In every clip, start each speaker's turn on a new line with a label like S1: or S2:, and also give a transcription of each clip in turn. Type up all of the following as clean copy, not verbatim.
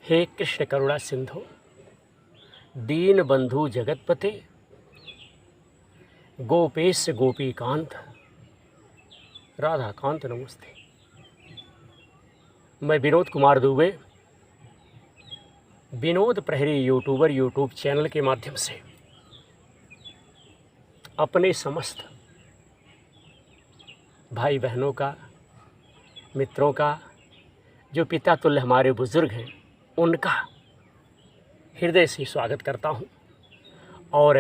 S1: हे कृष्ण करुणा सिंधु दीन बंधु जगतपते गोपेश गोपीकांत राधाकांत नमस्ते। मैं विनोद कुमार दुबे विनोद प्रहरी यूट्यूबर यूट्यूब चैनल के माध्यम से अपने समस्त भाई बहनों का, मित्रों का, जो पिता तुल्य हमारे बुज़ुर्ग हैं, उनका हृदय से स्वागत करता हूं। और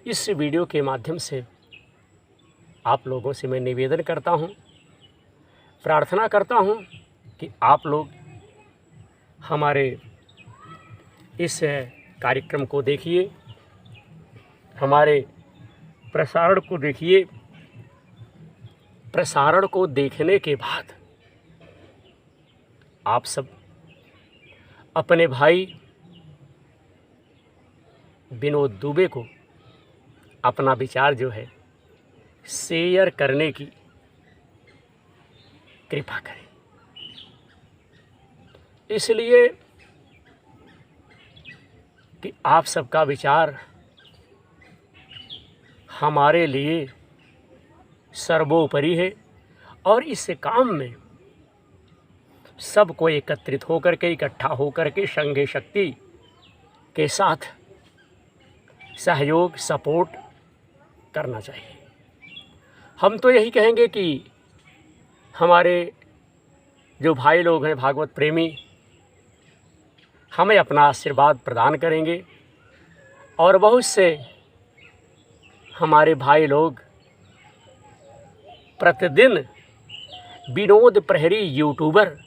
S1: इस वीडियो के माध्यम से आप लोगों से मैं निवेदन करता हूं, प्रार्थना करता हूं कि आप लोग हमारे इस कार्यक्रम को देखिए, हमारे प्रसारण को देखिए। प्रसारण को देखने के बाद आप सब अपने भाई विनोद दुबे को अपना विचार जो है शेयर करने की कृपा करें। इसलिए कि आप सबका विचार हमारे लिए सर्वोपरि है और इस काम में सबको एकत्रित होकर के, इकट्ठा होकर के संघ शक्ति के साथ सहयोग सपोर्ट करना चाहिए। हम तो यही कहेंगे कि हमारे जो भाई लोग हैं भागवत प्रेमी हमें अपना आशीर्वाद प्रदान करेंगे और बहुत से हमारे भाई लोग प्रतिदिन विनोद प्रहरी यूट्यूबर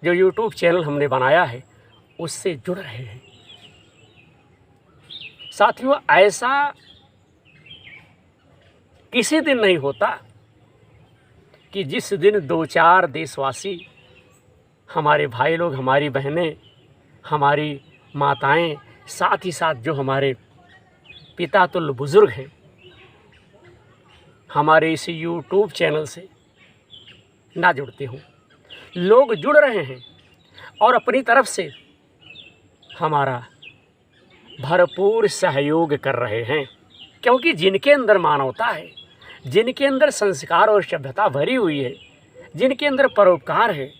S1: जो यूट्यूब चैनल हमने बनाया है उससे जुड़ रहे हैं। साथियों, ऐसा किसी दिन नहीं होता कि जिस दिन 2-4 देशवासी, हमारे भाई लोग, हमारी बहनें, हमारी माताएं, साथ ही साथ जो हमारे पिता तुल्य बुज़ुर्ग हैं, हमारे इस यूट्यूब चैनल से ना जुड़ते हों। लोग जुड़ रहे हैं और अपनी तरफ से हमारा भरपूर सहयोग कर रहे हैं, क्योंकि जिनके अंदर मानवता है, जिनके अंदर संस्कार और सभ्यता भरी हुई है, जिनके अंदर परोपकार है,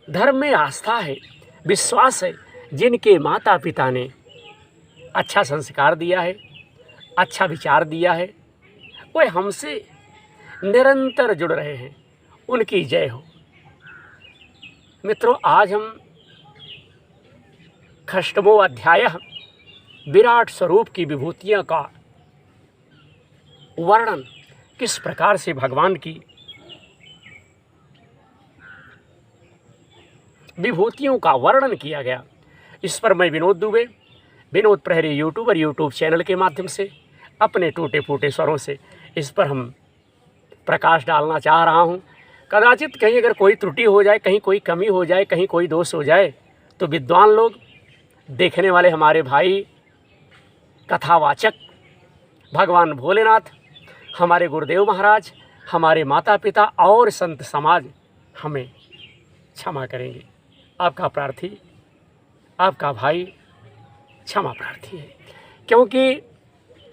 S1: धर्म में आस्था है, विश्वास है, जिनके माता पिता ने अच्छा संस्कार दिया है, अच्छा विचार दिया है, वे हमसे निरंतर जुड़ रहे हैं। उनकी जय हो। मित्रों, आज हम षष्ठमो अध्याय विराट स्वरूप की विभूतियों का वर्णन, किस प्रकार से भगवान की विभूतियों का वर्णन किया गया, इस पर मैं विनोद दुबे विनोद प्रहरी यूट्यूबर यूट्यूब चैनल के माध्यम से अपने टूटे फूटे स्वरों से इस पर हम प्रकाश डालना चाह रहा हूं। कदाचित कहीं अगर कोई त्रुटि हो जाए, कहीं कोई कमी हो जाए, कहीं कोई दोष हो जाए, तो विद्वान लोग, देखने वाले हमारे भाई, कथावाचक भगवान भोलेनाथ, हमारे गुरुदेव महाराज, हमारे माता पिता और संत समाज हमें क्षमा करेंगे। आपका प्रार्थी, आपका भाई क्षमा प्रार्थी है, क्योंकि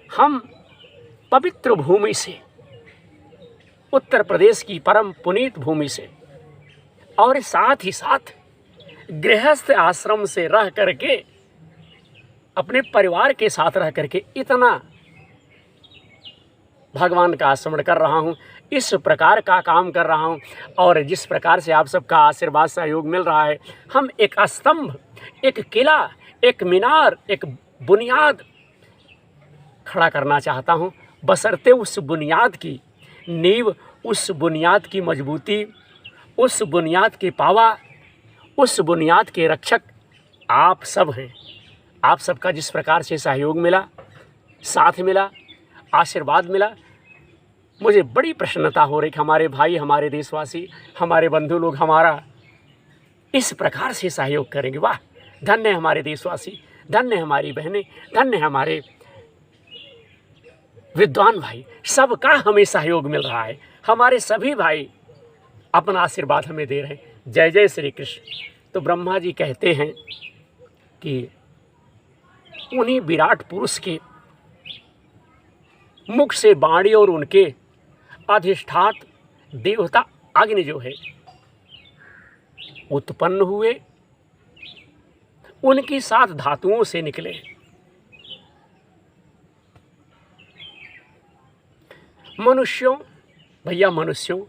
S1: हम पवित्र भूमि से, उत्तर प्रदेश की परम पुनीत भूमि से और साथ ही साथ गृहस्थ आश्रम से रह करके, अपने परिवार के साथ रह करके इतना भगवान का स्मरण कर रहा हूँ, इस प्रकार का काम कर रहा हूँ और जिस प्रकार से आप सबका आशीर्वाद सहयोग मिल रहा है, हम एक स्तंभ, एक किला, एक मीनार, एक बुनियाद खड़ा करना चाहता हूँ, बशर्ते उस बुनियाद की नींव, उस बुनियाद की मजबूती, उस बुनियाद के पावा, उस बुनियाद के रक्षक आप सब हैं। आप सबका जिस प्रकार से सहयोग मिला, साथ मिला, आशीर्वाद मिला, मुझे बड़ी प्रसन्नता हो रही कि हमारे भाई, हमारे देशवासी, हमारे बंधु लोग हमारा इस प्रकार से सहयोग करेंगे। वाह, धन्य हमारे देशवासी, धन्य हमारी बहनें, धन्य हमारे विद्वान भाई, सबका हमें सहयोग मिल रहा है। हमारे सभी भाई अपना आशीर्वाद हमें दे रहे हैं। जय जय श्री कृष्ण। तो ब्रह्मा जी कहते हैं कि उन्हीं विराट पुरुष के मुख से वाणी और उनके अधिष्ठात देवता अग्नि जो है उत्पन्न हुए, उनकी 7 धातुओं से निकले। मनुष्यों, भैया मनुष्यों,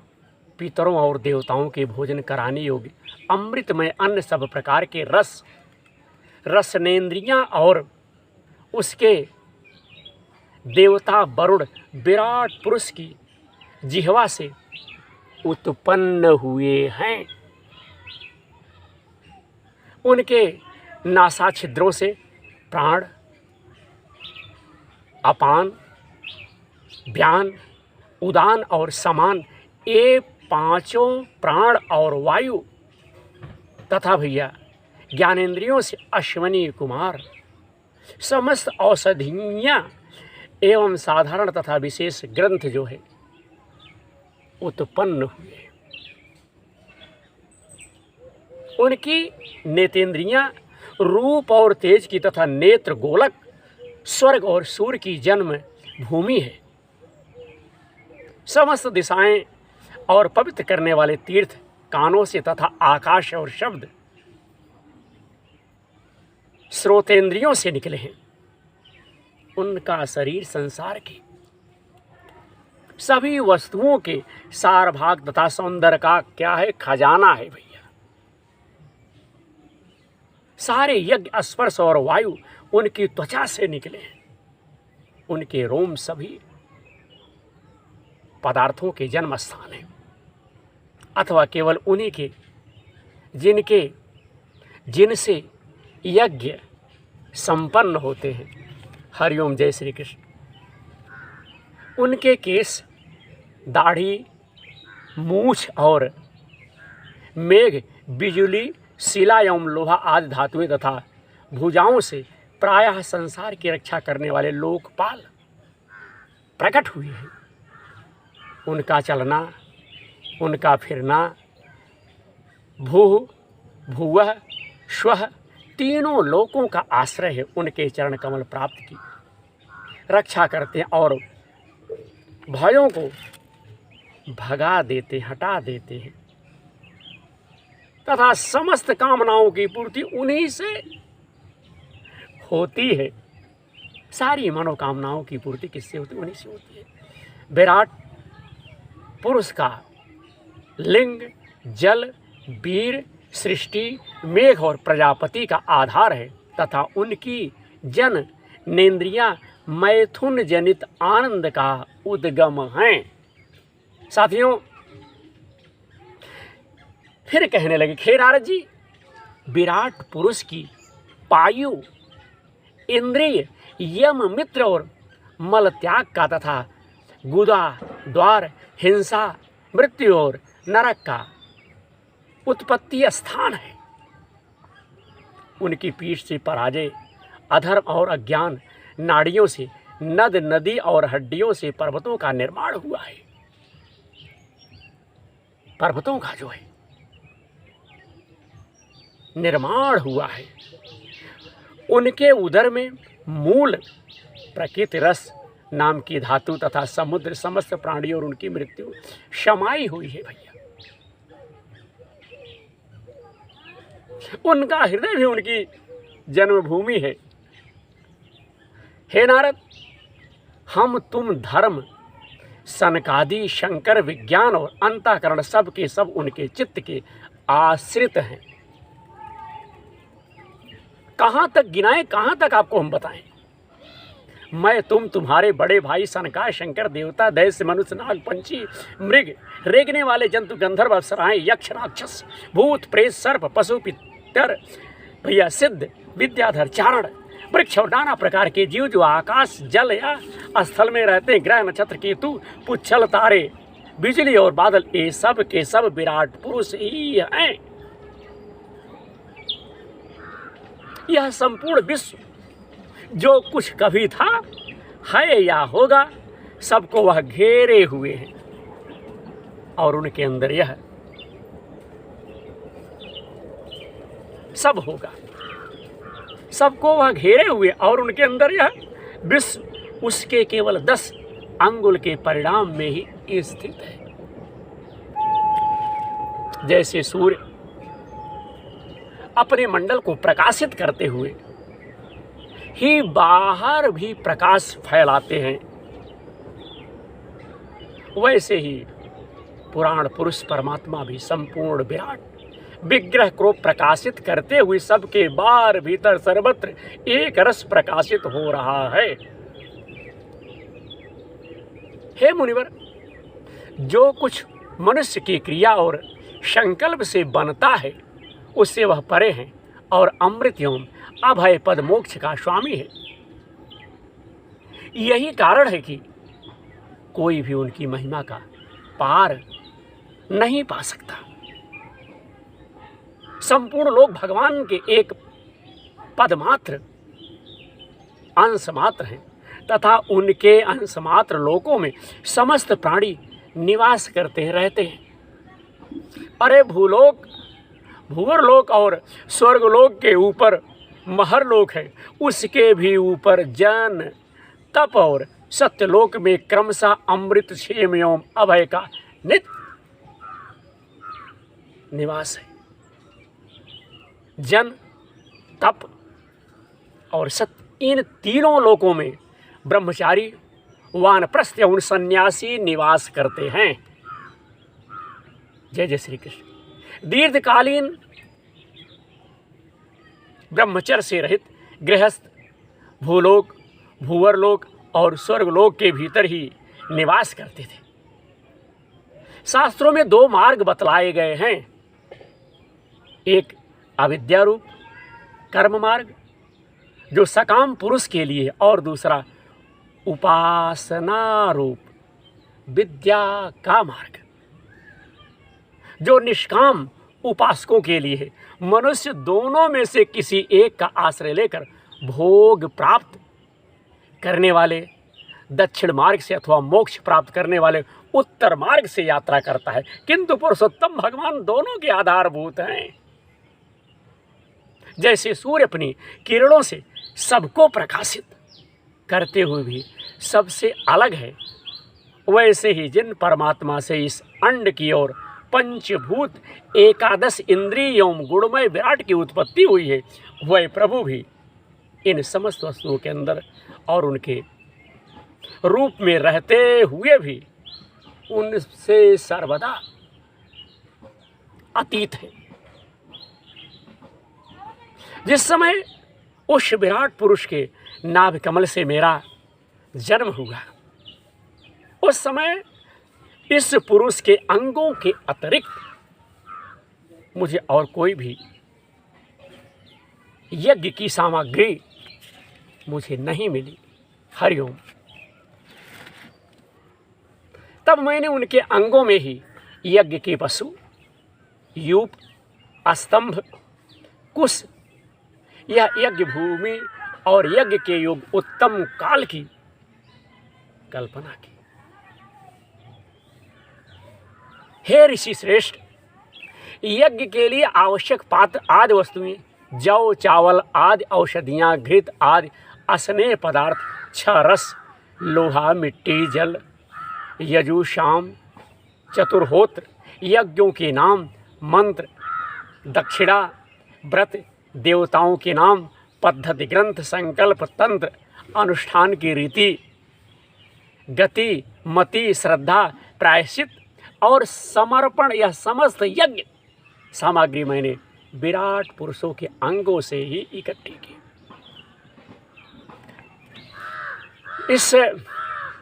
S1: पितरों और देवताओं के भोजन कराने योग्य अमृतमय अन्न सब प्रकार के रस, रसनेन्द्रियां और उसके देवता वरुण विराट पुरुष की जिह्वा से उत्पन्न हुए हैं। उनके नासा छिद्रों से प्राण, अपान, व्यान, उदान और समान ये 5 प्राण और वायु तथा भैया ज्ञानेंद्रियों से अश्वनी कुमार समस्त औषधियाँ एवं साधारण तथा विशेष ग्रंथ जो है उत्पन्न हुए। उनकी नेतेंद्रियाँ रूप और तेज की तथा नेत्र गोलक स्वर्ग और सूर्य की जन्म भूमि है। समस्त दिशाएं और पवित्र करने वाले तीर्थ कानों से तथा आकाश और शब्द श्रोतेंद्रियों से निकले हैं। उनका शरीर संसार की सभी वस्तुओं के सार भाग तथा सौंदर्य का क्या है, खजाना है भैया। सारे यज्ञ, स्पर्श और वायु उनकी त्वचा से निकले हैं। उनके रोम सभी पदार्थों के जन्म स्थान है, अथवा केवल उन्हीं के जिनसे यज्ञ संपन्न होते हैं। हरिओम, जय श्री कृष्ण। उनके केश, दाढ़ी, मूछ और मेघ, बिजली, शिला एवं लोहा आदि धातुएं तथा भुजाओं से प्रायः संसार की रक्षा करने वाले लोकपाल प्रकट हुए हैं। उनका चलना, उनका फिरना, भूः, भुवः, श्वः तीनों लोकों का आश्रय है। उनके चरण कमल प्राप्त की रक्षा करते हैं और भयों को भगा देते, हटा देते हैं तथा समस्त कामनाओं की पूर्ति उन्हीं से होती है। सारी मनोकामनाओं की पूर्ति किससे होती है? उन्हीं से होती है। विराट पुरुष का लिंग जल, वीर, सृष्टि, मेघ और प्रजापति का आधार है तथा उनकी जन नेन्द्रियां मैथुन जनित आनंद का उद्गम हैं। साथियों, फिर कहने लगे, हे नारद जी, विराट पुरुष की पायु, इंद्रिय, यम, मित्र और मल त्याग का तथा गुदा, द्वार, हिंसा, मृत्यु और नरक का उत्पत्ति स्थान है। उनकी पीठ से पराजय, अधर्म और अज्ञान, नाड़ियों से नद, नदी और हड्डियों से पर्वतों का निर्माण हुआ है। पर्वतों का जो है निर्माण हुआ है। उनके उदर में मूल, प्रकृति रस नाम की धातु तथा समुद्र समस्त प्राणी और उनकी मृत्यु समाई हुई है भैया। उनका हृदय भी उनकी जन्मभूमि है। हे नारद, हम तुम धर्म, सनकादि, शंकर, विज्ञान और अंतःकरण सब के सब उनके चित्त के आश्रित हैं। कहाँ तक गिनाएं, कहाँ तक आपको हम बताएं? मैं, तुम, तुम्हारे बड़े भाई सनकाय, शंकर, देवता, दैत्य, मनुष्य, नाग, पंछी, मृग, रेंगने वाले जंतु, गंधर्व, अप्सराएं, यक्ष, राक्षस, भूत, प्रेत, सर्प, पशु, पितर भैया, सिद्ध, विद्याधर, चारण, वृक्ष और नाना प्रकार के जीव जो आकाश, जल या स्थल में रहते हैं, ग्रह, नक्षत्र, केतु, पुच्छल, तारे, बिजली और बादल, ये सब के सब विराट पुरुष ही हैं। यह संपूर्ण विश्व जो कुछ कभी था, है या होगा, सबको वह घेरे हुए हैं और उनके अंदर यह सब होगा। सबको वह घेरे हुए और उनके अंदर यह विश्व उसके केवल 10 अंगुल के परिणाम में ही स्थित है। जैसे सूर्य अपने मंडल को प्रकाशित करते हुए ही बाहर भी प्रकाश फैलाते हैं, वैसे ही पुराण पुरुष परमात्मा भी संपूर्ण विराट विग्रह को प्रकाशित करते हुए सबके बाहर भीतर सर्वत्र एक रस प्रकाशित हो रहा है। हे मुनिवर, जो कुछ मनुष्य की क्रिया और संकल्प से बनता है उससे वह परे हैं और अमृत एवं अभय पद मोक्ष का स्वामी है। यही कारण है कि कोई भी उनकी महिमा का पार नहीं पा सकता। संपूर्ण लोग भगवान के एक पद मात्र अंश मात्र हैं तथा उनके अंश मात्र लोकों में समस्त प्राणी निवास करते रहते हैं। अरे भूलोक, भूवरलोक और स्वर्गलोक के ऊपर महरलोक है, उसके भी ऊपर जन तप और सत्यलोक में क्रमशः अमृत क्षेम एवं अभय का नित्य निवास है। जन, तप और सत्य, इन तीनों लोकों में ब्रह्मचारी, वानप्रस्थ एवं सन्यासी निवास करते हैं। जय जय श्री कृष्ण। दीर्घकालीन ब्रह्मचर्य से रहित गृहस्थ भूलोक, भूवरलोक और स्वर्गलोक के भीतर ही निवास करते थे। शास्त्रों में 2 मार्ग बतलाए गए हैं, एक अविद्या रूप कर्म मार्ग जो सकाम पुरुष के लिए, और दूसरा उपासना रूप विद्या का मार्ग जो निष्काम उपासकों के लिए है। मनुष्य दोनों में से किसी एक का आश्रय लेकर भोग प्राप्त करने वाले दक्षिण मार्ग से अथवा मोक्ष प्राप्त करने वाले उत्तर मार्ग से यात्रा करता है, किंतु पुरुषोत्तम भगवान दोनों के आधारभूत हैं। जैसे सूर्य अपनी किरणों से सबको प्रकाशित करते हुए भी सबसे अलग है, वैसे ही जिन परमात्मा से इस अंड की ओर पंचभूत एकादश इंद्रिय एवं गुणमय विराट की उत्पत्ति हुई है, वह प्रभु भी इन समस्त वस्तुओं के अंदर और उनके रूप में रहते हुए भी उनसे सर्वदा अतीत है। जिस समय उस विराट पुरुष के नाभि कमल से मेरा जन्म हुआ, उस समय इस पुरुष के अंगों के अतिरिक्त मुझे और कोई भी यज्ञ की सामग्री मुझे नहीं मिली। हरिओम। तब मैंने उनके अंगों में ही यज्ञ के पशु, यूप, स्तंभ, कुश, यह यज्ञ भूमि और यज्ञ के योग उत्तम काल की कल्पना की। हे ऋषि श्रेष्ठ, यज्ञ के लिए आवश्यक पात्र आदि वस्तुएं जौ, चावल आदि, औषधियाँ, घृत आदि स्नेह पदार्थ, 6 रस, लोहा, मिट्टी, जल, यजु, शाम, चतुर्होत्र, यज्ञों के नाम, मंत्र, दक्षिणा, व्रत, देवताओं के नाम, पद्धति, ग्रंथ, संकल्प, तंत्र, अनुष्ठान की रीति, गति, मति, श्रद्धा, प्रायश्चित और समर्पण, यह समस्त यज्ञ सामग्री मैंने विराट पुरुषों के अंगों से ही इकट्ठी की। इस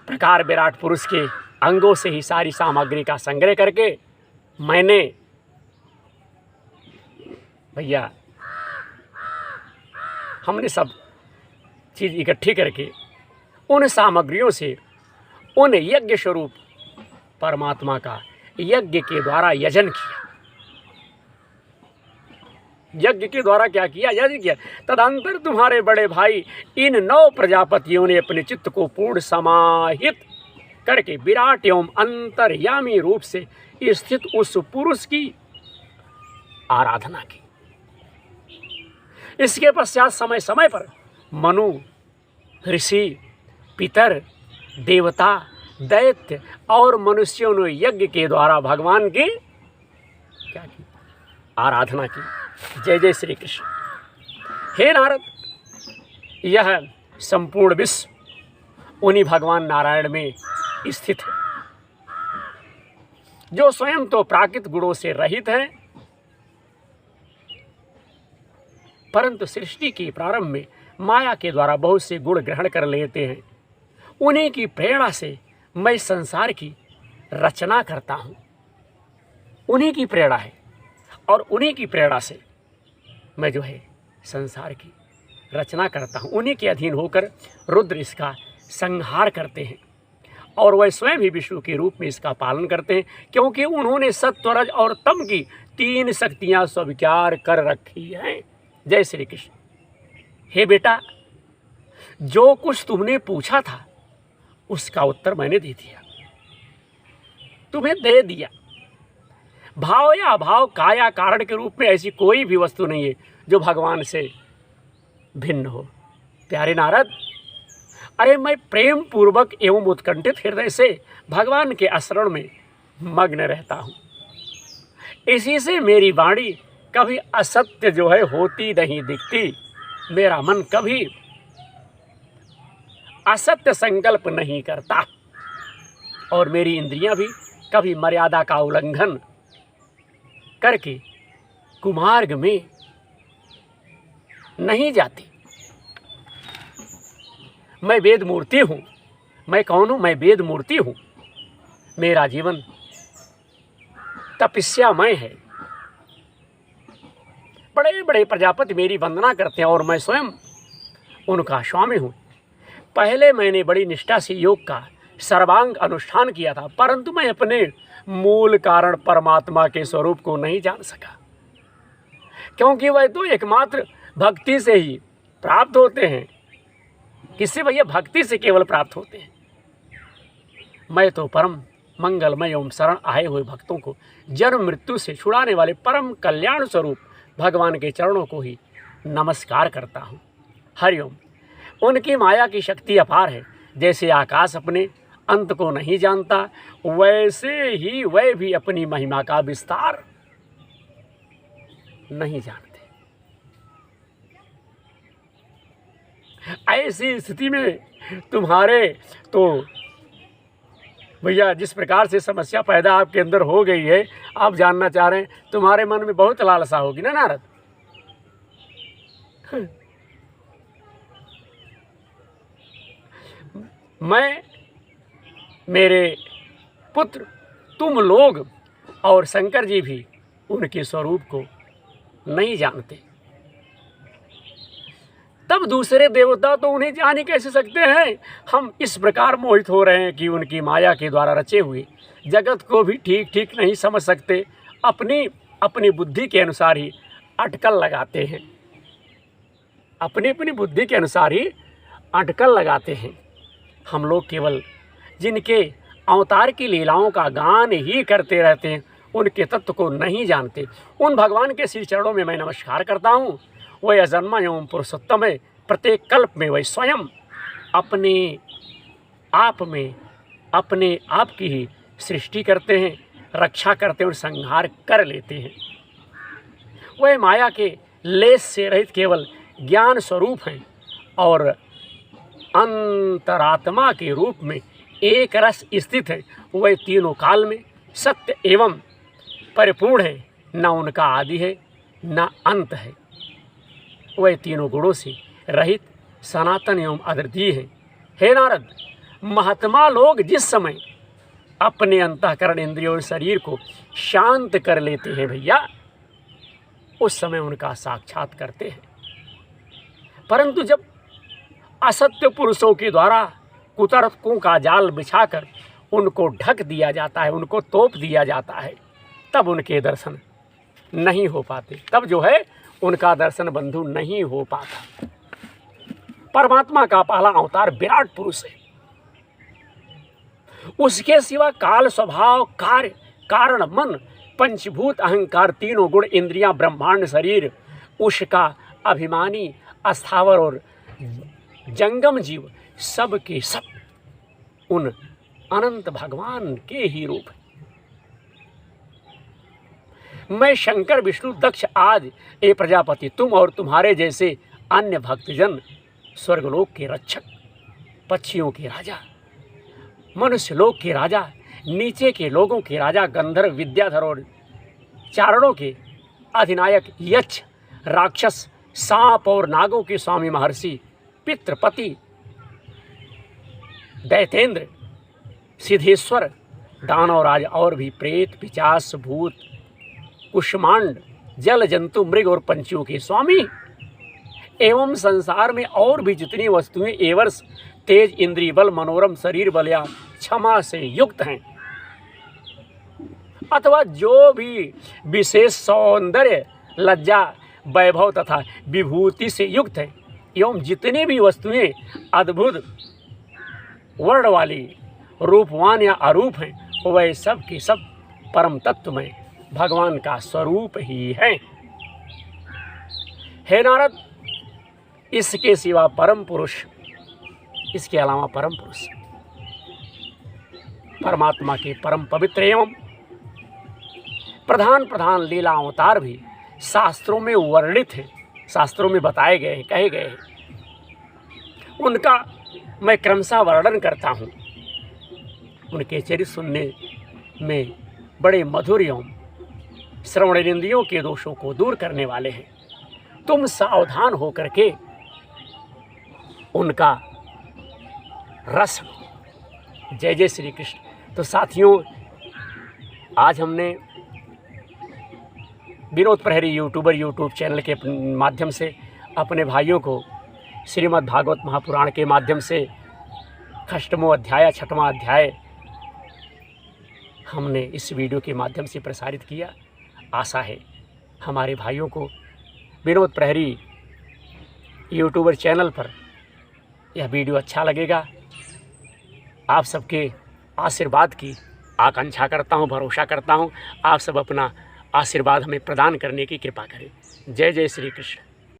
S1: प्रकार विराट पुरुष के अंगों से ही सारी सामग्री का संग्रह करके मैंने भैया हमने सब चीज़ इकट्ठी करके उन सामग्रियों से उन यज्ञ स्वरूप परमात्मा का यज्ञ के द्वारा यजन किया। यज्ञ के द्वारा क्या किया? यज्ञ किया। तदंतर तुम्हारे बड़े भाई इन 9 प्रजापतियों ने अपने चित्त को पूर्ण समाहित करके विराट एवं अंतर्यामी रूप से स्थित उस पुरुष की आराधना की। इसके पश्चात समय समय पर मनु, ऋषि, पितर, देवता, दैत्य और मनुष्यों ने यज्ञ के द्वारा भगवान की क्या की? आराधना की। जय जय श्री कृष्ण। हे नारद, यह संपूर्ण विश्व उन्हीं भगवान नारायण में स्थित है, जो स्वयं तो प्राकृत गुणों से रहित है, परंतु सृष्टि के प्रारंभ में माया के द्वारा बहुत से गुण ग्रहण कर लेते हैं। उन्हीं की प्रेरणा से मैं संसार की रचना करता हूँ। उन्हीं की प्रेरणा है और उन्हीं की प्रेरणा से मैं जो है संसार की रचना करता हूँ। उन्हीं के अधीन होकर रुद्र इसका संहार करते हैं और वह स्वयं भी विष्णु के रूप में इसका पालन करते हैं, क्योंकि उन्होंने सत्व, रज और तम की 3 शक्तियाँ स्वीकार कर रखी हैं। जय श्री कृष्ण। हे बेटा, जो कुछ तुमने पूछा था उसका उत्तर मैंने दे दिया, तुम्हें दे दिया। भाव या अभाव, काया कारण के रूप में ऐसी कोई भी वस्तु नहीं है जो भगवान से भिन्न हो। प्यारे नारद, अरे मैं प्रेम पूर्वक एवं उत्कंठित हृदय से भगवान के आश्रय में मग्न रहता हूँ। इसी से मेरी वाणी कभी असत्य जो है होती नहीं दिखती। मेरा मन कभी असत्य संकल्प नहीं करता और मेरी इंद्रियां भी कभी मर्यादा का उल्लंघन करके कुमार्ग में नहीं जाती। मैं वेद मूर्ति हूँ। मैं कौन हूँ? मैं वेद मूर्ति हूँ। मेरा जीवन तपस्यामय है। बड़े बड़े प्रजापति मेरी वंदना करते हैं और मैं स्वयं उनका स्वामी हूँ। पहले मैंने बड़ी निष्ठा से योग का सर्वांग अनुष्ठान किया था, परंतु मैं अपने मूल कारण परमात्मा के स्वरूप को नहीं जान सका, क्योंकि वह तो एकमात्र भक्ति से ही प्राप्त होते हैं। किससे भैया? भक्ति से केवल प्राप्त होते हैं। मैं तो परम मंगलमय एवं शरण आए हुए भक्तों को जन्म मृत्यु से छुड़ाने वाले परम कल्याण स्वरूप भगवान के चरणों को ही नमस्कार करता हूँ। हरिओम। उनकी माया की शक्ति अपार है। जैसे आकाश अपने अंत को नहीं जानता, वैसे ही वह भी अपनी महिमा का विस्तार नहीं जानते। ऐसी स्थिति में तुम्हारे तो भैया जिस प्रकार से समस्या पैदा आपके अंदर हो गई है, आप जानना चाह रहे हैं, तुम्हारे मन में बहुत लालसा होगी ना नारद। मैं, मेरे पुत्र, तुम लोग और शंकर जी भी उनके स्वरूप को नहीं जानते, तब दूसरे देवता तो उन्हें जान ही कैसे सकते हैं। हम इस प्रकार मोहित हो रहे हैं कि उनकी माया के द्वारा रचे हुए जगत को भी ठीक ठीक नहीं समझ सकते। अपनी अपनी बुद्धि के अनुसार ही अटकल लगाते हैं। अपनी अपनी बुद्धि के अनुसार ही अटकल लगाते हैं। हम लोग केवल जिनके अवतार की लीलाओं का गान ही करते रहते हैं, उनके तत्व को नहीं जानते। उन भगवान के श्री चरणों में मैं नमस्कार करता हूँ। वह अजन्मा एवं पुरुषोत्तम है। प्रत्येक कल्प में वह स्वयं अपने आप में अपने आप की ही सृष्टि करते हैं, रक्षा करते हैं और संहार कर लेते हैं। वह माया के लेस से रहित केवल ज्ञान स्वरूप हैं और अंतरात्मा के रूप में एक रस स्थित है। वह तीनों काल में सत्य एवं परिपूर्ण है। न उनका आदि है न अंत है। वह तीनों गुणों से रहित सनातन एवं अद्वितीय है। हे नारद, महात्मा लोग जिस समय अपने अंतःकरण, इंद्रियों और शरीर को शांत कर लेते हैं भैया, उस समय उनका साक्षात करते हैं। परंतु जब असत्य पुरुषों के द्वारा कुतर्कों का जाल बिछाकर उनको ढक दिया जाता है, उनको तोप दिया जाता है, तब उनके दर्शन नहीं हो पाते। तब जो है उनका दर्शन बंधु नहीं हो पाता। परमात्मा का पहला अवतार विराट पुरुष है। उसके सिवा काल, स्वभाव, कार्य, कारण, मन, पंचभूत, अहंकार, तीनों गुण, इंद्रियां, ब्रह्मांड, शरीर उसका अभिमानी, अस्थावर और जंगम जीव सब के सब उन अनंत भगवान के ही रूप हैं। मैं शंकर, विष्णु, दक्ष आदि ए प्रजापति, तुम और तुम्हारे जैसे अन्य भक्तजन, स्वर्गलोक के रक्षक, पक्षियों के राजा, मनुष्य लोक के राजा, नीचे के लोगों के राजा, गंधर्व, विद्याधर और चारणों के अधिनायक, यक्ष, राक्षस, सांप और नागों के स्वामी महर्षि, पितृपति, दैतेंद्र, सिद्धेश्वर, दानवराज और भी प्रेत, पिशाच, भूत, कुष्मांड, जल जंतु, मृग और पंछियों के स्वामी एवं संसार में और भी जितनी वस्तुएं एवर्ष, तेज, इंद्रिय बल, मनोरम शरीर बल या क्षमा से युक्त हैं, अथवा जो भी विशेष सौंदर्य, लज्जा, वैभव तथा विभूति से युक्त है, एवं जितनी भी वस्तुएं अद्भुत वर्ण वाली, रूपवान या अरूप हैं, वह सब के सब परम तत्व में भगवान का स्वरूप ही है। हे नारद, इसके सिवा परम पुरुष, इसके अलावा परम पुरुष परमात्मा के परम पवित्र एवं प्रधान प्रधान लीला अवतार भी शास्त्रों में वर्णित हैं, शास्त्रों में बताए गए हैं, कहे गए हैं। उनका मैं क्रमशः वर्णन करता हूँ। उनके चरित्र सुनने में बड़े मधुर एवं श्रवणेन्द्रियों के दोषों को दूर करने वाले हैं। तुम सावधान होकर के उनका रस लो। जय जय श्री कृष्ण। तो साथियों, आज हमने विनोद प्रहरी यूट्यूब चैनल के माध्यम से अपने भाइयों को श्रीमद् भागवत महापुराण के माध्यम से अष्टमों अध्याय, छठवां अध्याय हमने इस वीडियो के माध्यम से प्रसारित किया। आशा है हमारे भाइयों को विनोद प्रहरी यूट्यूबर चैनल पर यह वीडियो अच्छा लगेगा। आप सबके आशीर्वाद की आकांक्षा करता हूँ, भरोसा करता हूँ। आप सब अपना आशीर्वाद हमें प्रदान करने की कृपा करें। जय जय श्री कृष्ण।